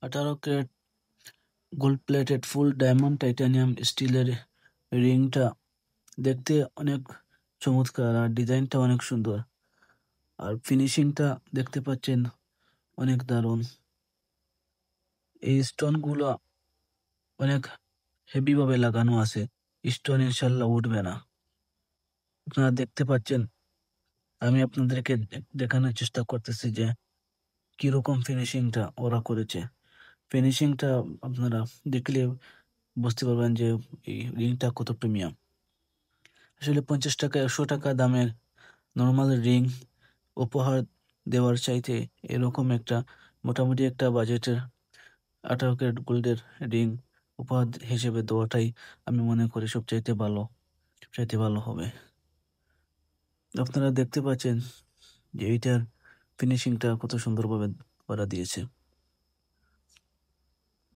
18 carat gold plated ফুল diamond titanium স্টিলের রিংটা দেখতে অনেক চমৎকার আর ডিজাইনটা অনেক সুন্দর। আর ফিনিশিংটা দেখতে পাচ্ছেন অনেক দারুণ। এই স্টোনগুলো অনেক হেভি ভাবে লাগানো আছে। স্টোন ইনশাল্লাহ উঠবে না। আপনারা দেখতে পাচ্ছেন, আমি আপনাদেরকে দেখানোর চেষ্টা করতেছি যে কিরকম ফিনিশিংটা ওরা করেছে। ফিনিশিংটা আপনারা দেখলে বুঝতে পারবেন যে এই রিংটা কত প্রিমিয়াম। আসলে 50 টাকা 100 টাকা দামের নর্মাল রিং উপহার দেওয়ার চাইতে এরকম একটা মোটামুটি একটা বাজেটের 18 ক্যারেট গোল্ডের রিং উপহার হিসেবে দেওয়াটাই আমি মনে করি সবচাইতে ভালো হবে। আপনারা দেখতে পাচ্ছেন যে এইটার ফিনিশিংটা কত সুন্দরভাবে করা দিয়েছে।